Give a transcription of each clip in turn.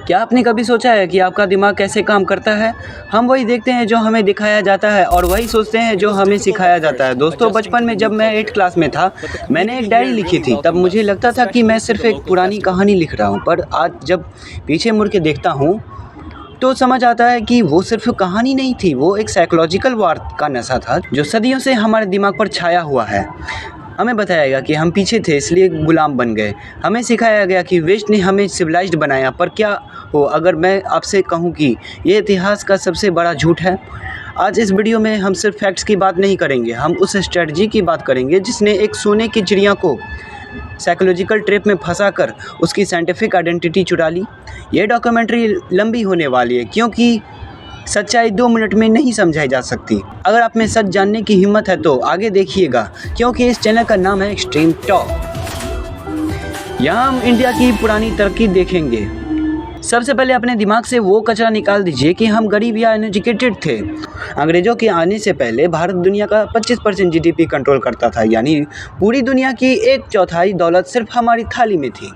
क्या आपने कभी सोचा है कि आपका दिमाग कैसे काम करता है? हम वही देखते हैं जो हमें दिखाया जाता है और वही सोचते हैं जो हमें सिखाया जाता है। दोस्तों, बचपन में जब मैं 8th क्लास में था, मैंने एक डायरी लिखी थी। तब मुझे लगता था कि मैं सिर्फ एक पुरानी कहानी लिख रहा हूँ, पर आज जब पीछे मुड़ के देखता हूँ तो समझ आता है कि वो सिर्फ कहानी नहीं थी, वो एक साइकोलॉजिकल वार का नशा था जो सदियों से हमारे दिमाग पर छाया हुआ है। हमें बताया गया कि हम पीछे थे इसलिए गुलाम बन गए। हमें सिखाया गया कि वेस्ट ने हमें सिविलाइज्ड बनाया। पर क्या हो अगर मैं आपसे कहूँ कि ये इतिहास का सबसे बड़ा झूठ है? आज इस वीडियो में हम सिर्फ फैक्ट्स की बात नहीं करेंगे, हम उस स्ट्रेटजी की बात करेंगे जिसने एक सोने की चिड़िया को साइकोलॉजिकल ट्रैप में फंसाकर उसकी साइंटिफिक आइडेंटिटी चुरा ली। ये डॉक्यूमेंट्री लंबी होने वाली है क्योंकि सच्चाई 2 मिनट में नहीं समझाई जा सकती। अगर आप में सच जानने की हिम्मत है तो आगे देखिएगा, क्योंकि इस चैनल का नाम है एक्सट्रीम टॉक। यहाँ हम इंडिया की पुरानी तरक्की देखेंगे। सबसे पहले अपने दिमाग से वो कचरा निकाल दीजिए कि हम गरीब या अनएजुकेटेड थे। अंग्रेज़ों के आने से पहले भारत दुनिया का 25% जीडीपी कंट्रोल करता था, यानी पूरी दुनिया की 1/4 दौलत सिर्फ हमारी थाली में थी।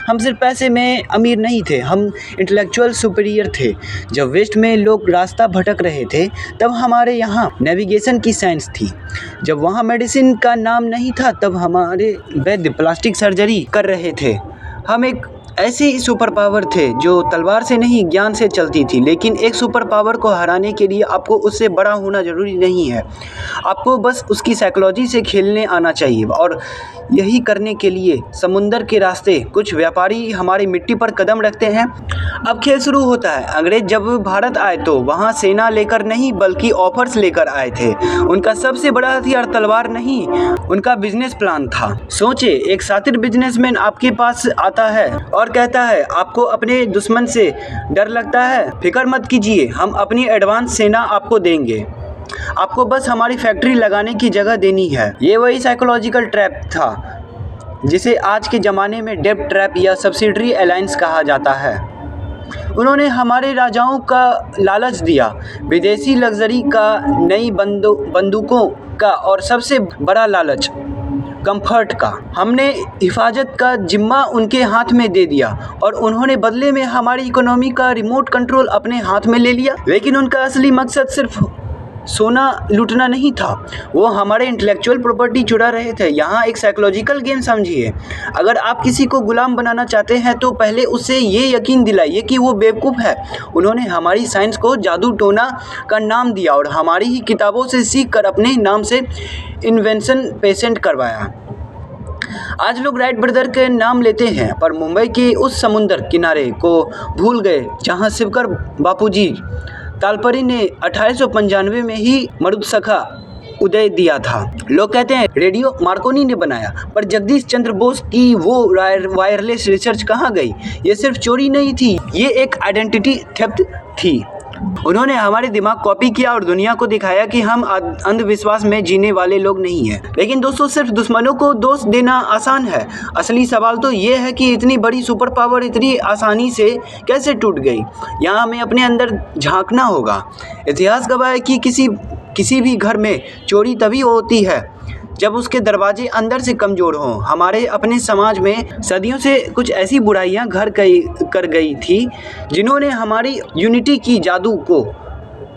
हम सिर्फ पैसे में अमीर नहीं थे, हम इंटेलेक्चुअल सुपीरियर थे। जब वेस्ट में लोग रास्ता भटक रहे थे तब हमारे यहाँ नेविगेशन की साइंस थी। जब वहाँ मेडिसिन का नाम नहीं था तब हमारे वैद्य प्लास्टिक सर्जरी कर रहे थे। हम एक ऐसी सुपर पावर थे जो तलवार से नहीं ज्ञान से चलती थी। लेकिन एक सुपर पावर को हराने के लिए आपको उससे बड़ा होना ज़रूरी नहीं है, आपको बस उसकी साइकोलॉजी से खेलने आना चाहिए। और यही करने के लिए समुंदर के रास्ते कुछ व्यापारी हमारी मिट्टी पर कदम रखते हैं। अब खेल शुरू होता है। अंग्रेज जब भारत आए तो वहाँ सेना लेकर नहीं बल्कि ऑफर्स लेकर आए थे। उनका सबसे बड़ा हथियार तलवार नहीं, उनका बिजनेस प्लान था। सोचे, एक शातिर बिजनेसमैन आपके पास आता है और कहता है आपको अपने दुश्मन से डर लगता है, फिक्र मत कीजिए, हम अपनी एडवांस सेना आपको देंगे, आपको बस हमारी फैक्ट्री लगाने की जगह देनी है। ये वही साइकोलॉजिकल ट्रैप था जिसे आज के ज़माने में डेब्ट ट्रैप या सब्सिडरी अलायंस कहा जाता है। उन्होंने हमारे राजाओं का लालच दिया, विदेशी लग्जरी का, नई बंदूकों का और सबसे बड़ा लालच कंफर्ट का। हमने हिफाजत का जिम्मा उनके हाथ में दे दिया और उन्होंने बदले में हमारी इकोनॉमी का रिमोट कंट्रोल अपने हाथ में ले लिया। लेकिन उनका असली मकसद सिर्फ सोना लूटना नहीं था, वो हमारे इंटेलेक्चुअल प्रॉपर्टी चुरा रहे थे। यहाँ एक साइकोलॉजिकल गेम समझिए। अगर आप किसी को गुलाम बनाना चाहते हैं तो पहले उससे ये यकीन दिलाइए कि वो बेवकूफ़ है। उन्होंने हमारी साइंस को जादू टोना का नाम दिया और हमारी ही किताबों से सीख कर अपने नाम से इन्वेंशन पेटेंट करवाया। आज लोग राइट ब्रदर के नाम लेते हैं पर मुंबई के उस समुंदर किनारे को भूल गए जहाँ शिवकर बापूजी तालपरी ने 1895 में ही मरुदशखा उदय दिया था। लोग कहते हैं रेडियो मार्कोनी ने बनाया, पर जगदीश चंद्र बोस की वो वायरलेस रिसर्च कहाँ गई? ये सिर्फ चोरी नहीं थी, ये एक आइडेंटिटी थेफ्ट थी। उन्होंने हमारे दिमाग कॉपी किया और दुनिया को दिखाया कि हम अंधविश्वास में जीने वाले लोग नहीं हैं। लेकिन दोस्तों, सिर्फ दुश्मनों को दोष देना आसान है। असली सवाल तो ये है कि इतनी बड़ी सुपर पावर इतनी आसानी से कैसे टूट गई। यहाँ हमें अपने अंदर झांकना होगा। इतिहास गवाह है कि किसी भी घर में चोरी तभी होती है जब उसके दरवाजे अंदर से कमज़ोर हों। हमारे अपने समाज में सदियों से कुछ ऐसी बुराइयां घर कर गई थी जिन्होंने हमारी यूनिटी की जादू को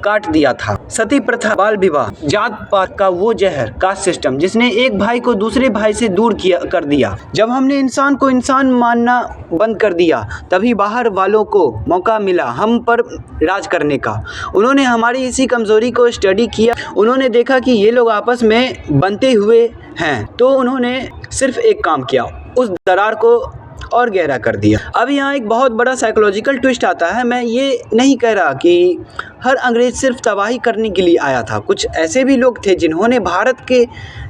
काट दिया था। सती प्रथा, बाल विवाह, जात पात का वो जहर, कास्ट सिस्टम जिसने एक भाई को दूसरे भाई से दूर कर दिया। जब हमने इंसान को इंसान मानना बंद कर दिया तभी बाहर वालों को मौका मिला हम पर राज करने का। उन्होंने हमारी इसी कमज़ोरी को स्टडी किया। उन्होंने देखा कि ये लोग आपस में बनते हुए हैं तो उन्होंने सिर्फ एक काम किया, उस दरार को और गहरा कर दिया। अब यहाँ एक बहुत बड़ा साइकोलॉजिकल ट्विस्ट आता है। मैं ये नहीं कह रहा कि हर अंग्रेज सिर्फ तबाही करने के लिए आया था। कुछ ऐसे भी लोग थे जिन्होंने भारत के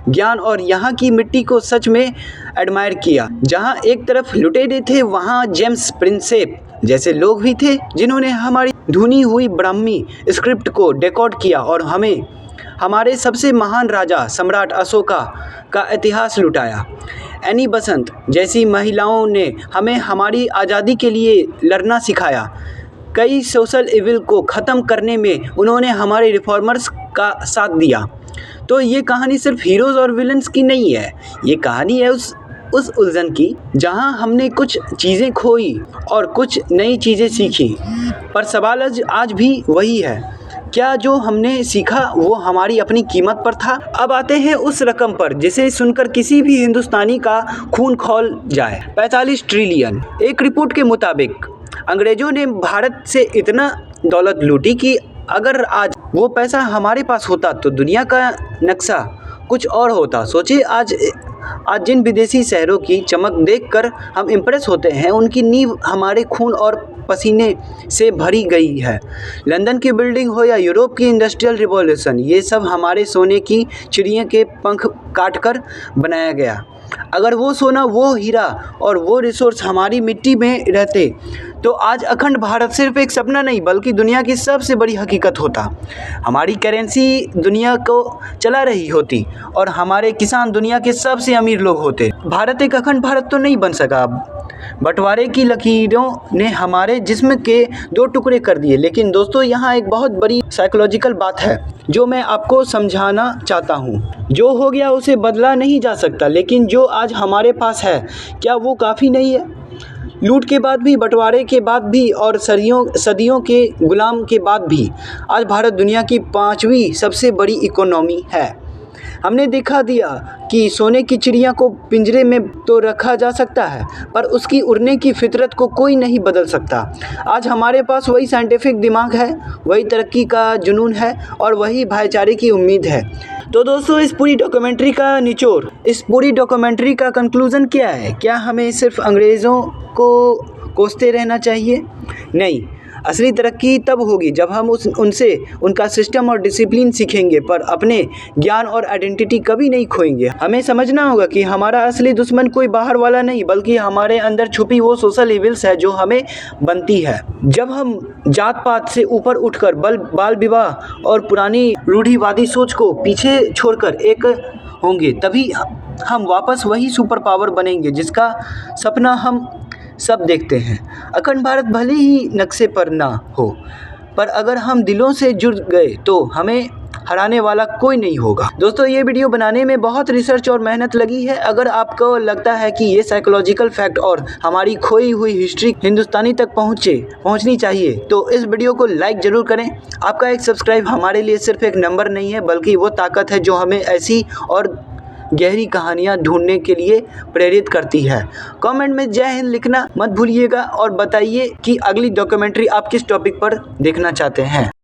ज्ञान और यहाँ की मिट्टी को सच में एडमायर किया। जहाँ एक तरफ लुटेरे थे वहाँ जेम्स प्रिंसेप जैसे लोग भी थे जिन्होंने हमारी धुनी हुई ब्राह्मी स्क्रिप्ट को डिकोड किया और हमें हमारे सबसे महान राजा सम्राट अशोका का इतिहास लुटाया। एनी बसंत जैसी महिलाओं ने हमें हमारी आज़ादी के लिए लड़ना सिखाया। कई सोशल इविल को ख़त्म करने में उन्होंने हमारे रिफॉर्मर्स का साथ दिया। तो ये कहानी सिर्फ हीरोज़ और विलन्स की नहीं है, ये कहानी है उस उलझन की जहां हमने कुछ चीज़ें खोई और कुछ नई चीज़ें सीखी, पर सवाल आज भी वही है, क्या जो हमने सीखा वो हमारी अपनी कीमत पर था? अब आते हैं उस रकम पर जिसे सुनकर किसी भी हिंदुस्तानी का खून खौल जाए। 45 ट्रिलियन। एक रिपोर्ट के मुताबिक अंग्रेजों ने भारत से इतना दौलत लूटी कि अगर आज वो पैसा हमारे पास होता तो दुनिया का नक्शा कुछ और होता। सोचिए, आज जिन विदेशी शहरों की चमक देखकर हम इम्प्रेस होते हैं, उनकी नींव हमारे खून और पसीने से भरी गई है। लंदन की बिल्डिंग हो या यूरोप की इंडस्ट्रियल रिवॉल्यूशन, ये सब हमारे सोने की चिड़िया के पंख काटकर बनाया गया। अगर वो सोना, वो हीरा और वो रिसोर्स हमारी मिट्टी में रहते तो आज अखंड भारत सिर्फ एक सपना नहीं बल्कि दुनिया की सबसे बड़ी हकीकत होता। हमारी करेंसी दुनिया को चला रही होती और हमारे किसान दुनिया के सबसे अमीर लोग होते। भारत एक अखंड भारत तो नहीं बन सका। बंटवारे की लकीरों ने हमारे जिस्म के 2 टुकड़े कर दिए। लेकिन दोस्तों, यहाँ एक बहुत बड़ी साइकोलॉजिकल बात है जो मैं आपको समझाना चाहता हूँ। जो हो गया उसे बदला नहीं जा सकता, लेकिन जो आज हमारे पास है क्या वो काफ़ी नहीं है? लूट के बाद भी, बंटवारे के बाद भी और सदियों के गुलाम के बाद भी आज भारत दुनिया की 5वीं सबसे बड़ी इकोनॉमी है। हमने दिखा दिया कि सोने की चिड़िया को पिंजरे में तो रखा जा सकता है, पर उसकी उड़ने की फितरत को कोई नहीं बदल सकता। आज हमारे पास वही साइंटिफिक दिमाग है, वही तरक्की का जुनून है और वही भाईचारे की उम्मीद है। तो दोस्तों, इस पूरी डॉक्यूमेंट्री का निचोड़, इस पूरी डॉक्यूमेंट्री का कंक्लूज़न क्या है? क्या हमें सिर्फ अंग्रेज़ों को कोसते रहना चाहिए? नहीं, असली तरक्की तब होगी जब हम उनसे उनका सिस्टम और डिसिप्लिन सीखेंगे, पर अपने ज्ञान और आइडेंटिटी कभी नहीं खोएंगे। हमें समझना होगा कि हमारा असली दुश्मन कोई बाहर वाला नहीं बल्कि हमारे अंदर छुपी वो सोशल इविल्स है जो हमें बनती है। जब हम जात पात से ऊपर उठकर बाल विवाह और पुरानी रूढ़िवादी सोच को पीछे छोड़कर एक होंगे, तभी हम वापस वही सुपर पावर बनेंगे जिसका सपना हम सब देखते हैं। अखंड भारत भले ही नक्शे पर ना हो, पर अगर हम दिलों से जुड़ गए तो हमें हराने वाला कोई नहीं होगा। दोस्तों, ये वीडियो बनाने में बहुत रिसर्च और मेहनत लगी है। अगर आपको लगता है कि ये साइकोलॉजिकल फैक्ट और हमारी खोई हुई हिस्ट्री हिंदुस्तानी तक पहुंचनी चाहिए तो इस वीडियो को लाइक ज़रूर करें। आपका एक सब्सक्राइब हमारे लिए सिर्फ एक नंबर नहीं है बल्कि वो ताकत है जो हमें ऐसी और गहरी कहानियाँ ढूंढने के लिए प्रेरित करती है। कमेंट में जय हिंद लिखना मत भूलिएगा और बताइए कि अगली डॉक्यूमेंट्री आप किस टॉपिक पर देखना चाहते हैं।